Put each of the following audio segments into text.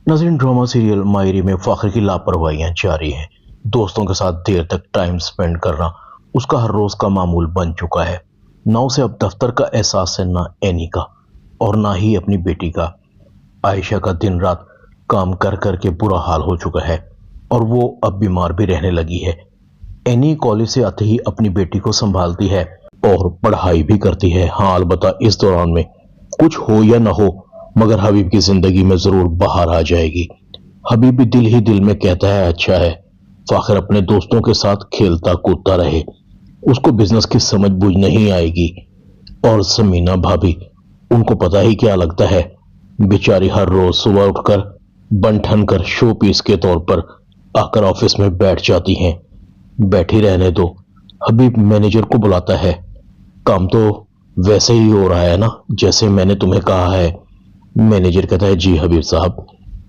नाज़रीन, drama serial मायरी में फ़ाखिर की लापरवाहियां जारी हैं। दोस्तों के साथ देर तक टाइम स्पेंड करना उसका हर रोज का मामूल बन चुका है। ना उसे अब दफ्तर का एहसास है, ना एनी का, और ना ही अपनी बेटी का। आयशा का दिन रात काम कर कर के बुरा हाल हो चुका है और वो अब बीमार भी रहने लगी है। एनी कॉलेज से आते ही अपनी बेटी को संभालती है और पढ़ाई भी करती है। हाँ, अलबत्ता इस दौरान में कुछ हो या ना हो, मगर हबीब की जिंदगी में जरूर बाहर आ जाएगी। हबीब भी दिल ही दिल में कहता है अच्छा है फ़ाखिर अपने दोस्तों के साथ खेलता कूदता रहे, उसको बिजनेस की समझ बूझ नहीं आएगी। और समीना भाभी, उनको पता ही क्या लगता है, बेचारी हर रोज सुबह उठकर बन ठन कर शो पीस के तौर पर आकर ऑफिस में बैठ जाती हैं। बैठी रहने दो। हबीब मैनेजर को बुलाता है। काम तो वैसे ही हो रहा है ना जैसे मैंने तुम्हें कहा है। मैनेजर कहता है जी हबीब साहब,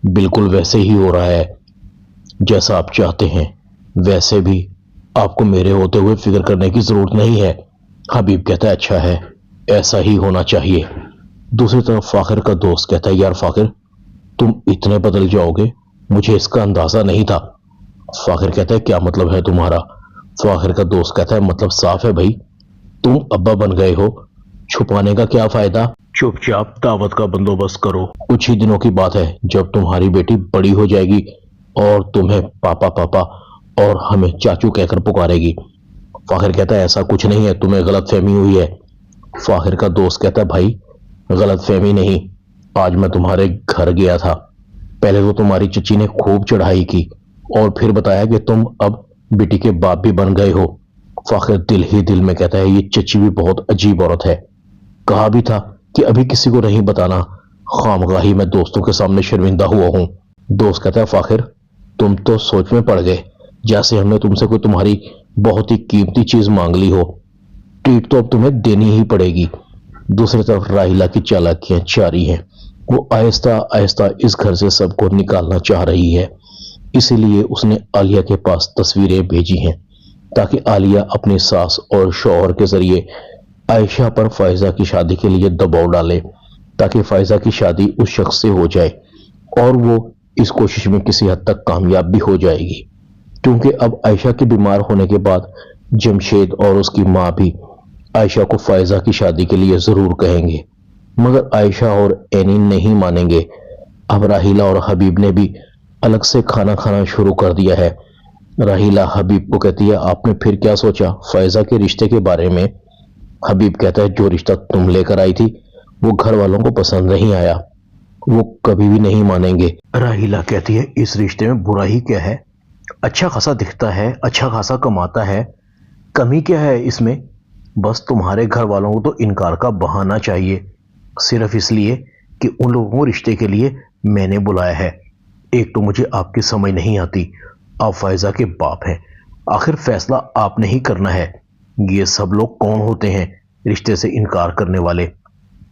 बिल्कुल वैसे ही हो रहा है जैसा आप चाहते हैं। वैसे भी आपको मेरे होते हुए फिक्र करने की जरूरत नहीं है। हबीब कहता है अच्छा है, ऐसा ही होना चाहिए। दूसरी तरफ फ़ाखिर का दोस्त कहता है यार फ़ाखिर, तुम इतने बदल जाओगे, मुझे इसका अंदाजा नहीं था। फ़ाखिर कहता है क्या मतलब है तुम्हारा? फ़ाखिर का दोस्त कहता है मतलब साफ है भाई, तुम अब्बा बन गए हो, छुपाने का क्या फायदा। चुपचाप दावत का बंदोबस्त करो। कुछ ही दिनों की बात है जब तुम्हारी बेटी बड़ी हो जाएगी और तुम्हें पापा पापा और हमें चाचू कहकर पुकारेगी। फ़ाखिर कहता है ऐसा कुछ नहीं है, तुम्हें गलतफहमी हुई है। फ़ाखिर का दोस्त कहता है भाई गलतफहमी नहीं, आज मैं तुम्हारे घर गया था, पहले तो तुम्हारी चची ने खूब चढ़ाई की और फिर बताया कि तुम अब बेटी के बाप भी बन गए हो। फ़ाखिर दिल ही दिल में कहता है ये चची भी बहुत अजीब औरत है, कहा भी था कि अभी किसी को नहीं बताना, खामगाही मैं दोस्तों के सामने शर्मिंदा हुआ हूं। दोस्त कहता है फ़ाखिर तुम तो सोच में पड़ गए, जैसे हमने तुमसे कोई तुम्हारी बहुत ही कीमती चीज मांग ली हो। ट्रीट तो अब तुम्हें देनी ही पड़ेगी। दूसरी तरफ राहिला की चालाकियां जारी हैं। वो आहिस्ता आहिस्ता इस घर से सबको निकालना चाह रही है, इसीलिए उसने आलिया के पास तस्वीरें भेजी हैं ताकि आलिया अपनी सास और शौहर के जरिए आयशा पर फायजा की शादी के लिए दबाव डाले ताकि फायजा की शादी उस शख्स से हो जाए, और वो इस कोशिश में किसी हद तक कामयाब भी हो जाएगी, क्योंकि अब आयशा के बीमार होने के बाद जमशेद और उसकी माँ भी आयशा को फायजा की शादी के लिए जरूर कहेंगे, मगर आयशा और एनी नहीं मानेंगे। अब राहिला और हबीब ने भी अलग से खाना खाना शुरू कर दिया है। राहिला हबीब को कहती है आपने फिर क्या सोचा फायजा के रिश्ते के बारे में? हबीब कहता है जो रिश्ता तुम लेकर आई थी वो घर वालों को पसंद नहीं आया, वो कभी भी नहीं मानेंगे। राहिला कहती है इस रिश्ते में बुरा ही क्या है, अच्छा खासा दिखता है, अच्छा खासा कमाता है, कमी क्या है इसमें? बस तुम्हारे घर वालों को तो इनकार का बहाना चाहिए, सिर्फ इसलिए कि उन लोगों को रिश्ते के लिए मैंने बुलाया है। एक तो मुझे आपकी समझ नहीं आती, आप फायजा के बाप हैं, आखिर फैसला आपने ही करना है। ये सब लोग कौन होते हैं रिश्ते से इनकार करने वाले?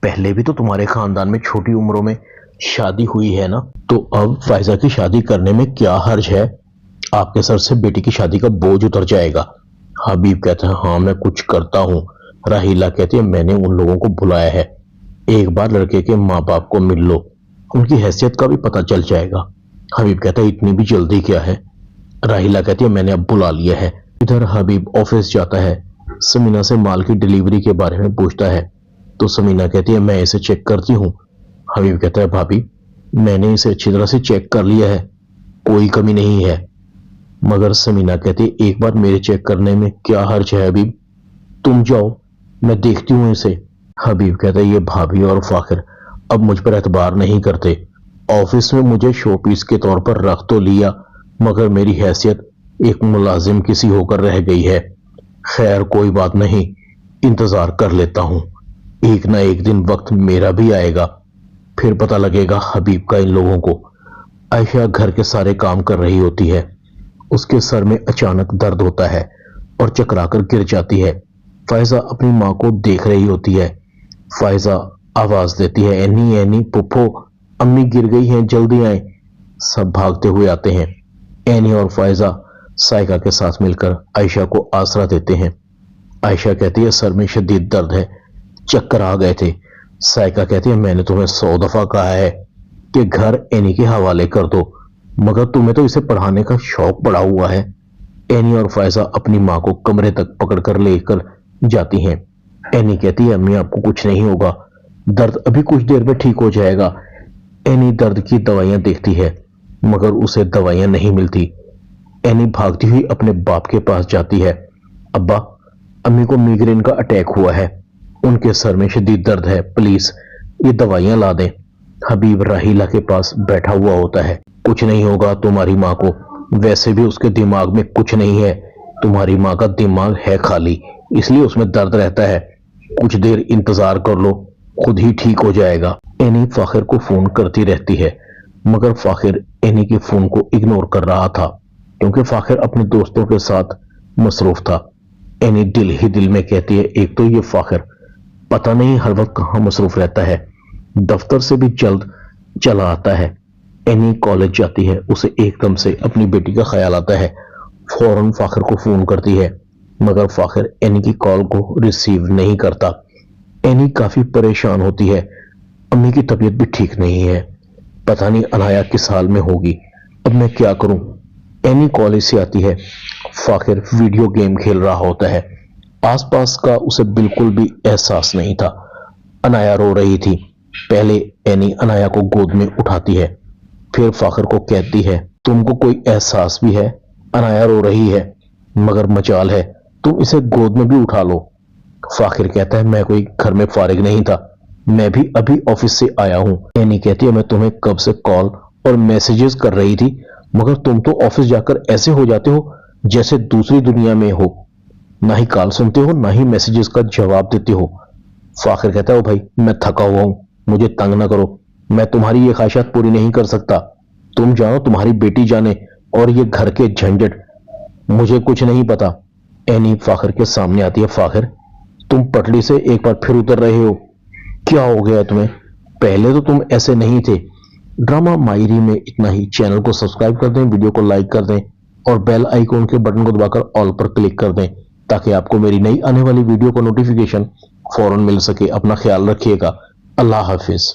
पहले भी तो तुम्हारे खानदान में छोटी उम्रों में शादी हुई है ना, तो अब फायजा की शादी करने में क्या हर्ज है? आपके सर से बेटी की शादी का बोझ उतर जाएगा। हबीब कहता है हाँ मैं कुछ करता हूँ। राहिला कहती है मैंने उन लोगों को बुलाया है, एक बार लड़के के माँ बाप को मिल लो, उनकी हैसियत का भी पता चल जाएगा। हबीब कहता है इतनी भी जल्दी क्या है? राहिला कहती है मैंने अब बुला लिया है। इधर हबीब ऑफिस जाता है, समीना से माल की डिलीवरी के बारे में पूछता है तो समीना कहती है मैं इसे चेक करती हूँ। हबीब कहता है भाभी मैंने इसे अच्छी तरह से चेक कर लिया है, कोई कमी नहीं है। मगर समीना कहती है एक बार मेरे चेक करने में क्या हर्ज है हबीब, तुम जाओ मैं देखती हूँ इसे। हबीब कहता है ये भाभी और फ़ाखिर अब मुझ पर एतबार नहीं करते, ऑफिस में मुझे शो पीस के तौर पर रख तो लिया मगर मेरी हैसियत एक मुलाजिम किसी होकर रह गई है। खैर कोई बात नहीं, इंतजार कर लेता हूँ, एक ना एक दिन वक्त मेरा भी आएगा, फिर पता लगेगा हबीब का इन लोगों को। आयशा घर के सारे काम कर रही होती है, उसके सर में अचानक दर्द होता है और चकराकर गिर जाती है। फायजा अपनी माँ को देख रही होती है। फायजा आवाज देती है एनी एनी पुप्पो, अम्मी गिर गई हैं, जल्दी आए। सब भागते हुए आते हैं। एनी और फायजा साइका के साथ मिलकर आयशा को आसरा देते हैं। आयशा कहती है सर में शदीद दर्द है, चक्कर आ गए थे। साइका कहती है मैंने तुम्हें 100 दफा कहा है کہ گھر اینی کے حوالے کر دو، مگر تمہیں تو اسے پڑھانے کا شوق پڑا ہوا ہے۔ اینی اور فائزہ اپنی ماں کو کمرے تک پکڑ کر لے کر جاتی ہیں۔ اینی کہتی ہے امی آپ کو کچھ نہیں ہوگا، درد ابھی کچھ دیر میں ٹھیک ہو جائے گا۔ اینی درد کی دوائیاں دیکھتی ہے مگر اسے دوائیاں نہیں ملتی۔ اینی بھاگتی ہوئی اپنے باپ کے پاس جاتی ہے۔ ابا، امی کو میگرین کا اٹیک ہوا ہے، ان کے سر میں شدید درد ہے، پلیز یہ دوائیاں لا دیں۔ حبیب راحیلہ کے پاس بیٹھا ہوا ہوتا ہے۔ کچھ نہیں ہوگا تمہاری ماں کو، ویسے بھی اس کے دماغ میں کچھ نہیں ہے، تمہاری ماں کا دماغ ہے خالی، اس لیے اس میں درد رہتا ہے، کچھ دیر انتظار کر لو، خود ہی ٹھیک ہو جائے گا۔ اینی فاخر کو فون کرتی رہتی ہے مگر فاخر اینی کے فون کو اگنور کر رہا تھا کیونکہ فاخر اپنے دوستوں کے ساتھ مصروف تھا۔ اینی دل ہی دل میں کہتی ہے ایک تو یہ فاخر پتہ نہیں ہر وقت کہاں مصروف رہتا ہے، دفتر سے بھی جلد چلا آتا ہے۔ اینی کالج جاتی ہے، اسے ایک دم سے اپنی بیٹی کا خیال آتا ہے، فوراً فاخر کو فون کرتی ہے مگر فاخر اینی کی کال کو ریسیو نہیں کرتا۔ اینی کافی پریشان ہوتی ہے، امی کی طبیعت بھی ٹھیک نہیں ہے، پتہ نہیں انایا کس حال میں ہوگی، اب میں کیا کروں۔ اینی کالج سے آتی ہے، فاخر ویڈیو گیم کھیل رہا ہوتا ہے، آس پاس کا اسے بالکل بھی احساس نہیں تھا۔ انایا رو رہی تھی، پہلے اینی انایا کو گود میں اٹھاتی ہے، پھر فاخر کو کہتی ہے تم کو کوئی احساس بھی ہے؟ انایا رو رہی ہے مگر مجال ہے تم اسے گود میں بھی اٹھا لو۔ فاخر کہتا ہے میں کوئی گھر میں فارغ نہیں تھا، میں بھی ابھی آفس سے آیا ہوں۔ اینی کہتی ہے میں تمہیں کب سے کال اور میسیجز کر رہی تھی مگر تم تو آفس جا کر ایسے ہو جاتے ہو جیسے دوسری دنیا میں ہو، نہ ہی کال سنتے ہو نہ ہی میسیجز کا جواب دیتے ہو۔ فاخر کہتا ہے بھائی میں تھکا ہوا ہوں، مجھے تنگ نہ کرو، میں تمہاری یہ خواہشات پوری نہیں کر سکتا، تم جانو تمہاری بیٹی جانے، اور یہ گھر کے جھنجٹ مجھے کچھ نہیں پتا۔ اینی فاخر کے سامنے آتی ہے، فاخر تم پٹڑی سے ایک بار پھر اتر رہے ہو، کیا ہو گیا تمہیں؟ پہلے تو تم ایسے نہیں تھے۔ ڈرامہ ماہری میں اتنا ہی، چینل کو سبسکرائب کر دیں، ویڈیو کو لائک کر دیں اور بیل آئیکن کے بٹن کو دبا کر آل پر کلک کر دیں تاکہ آپ کو میری نئی آنے والی ویڈیو کو نوٹیفیکیشن فوراً مل سکے۔ اپنا خیال رکھیے گا، اللہ حافظ۔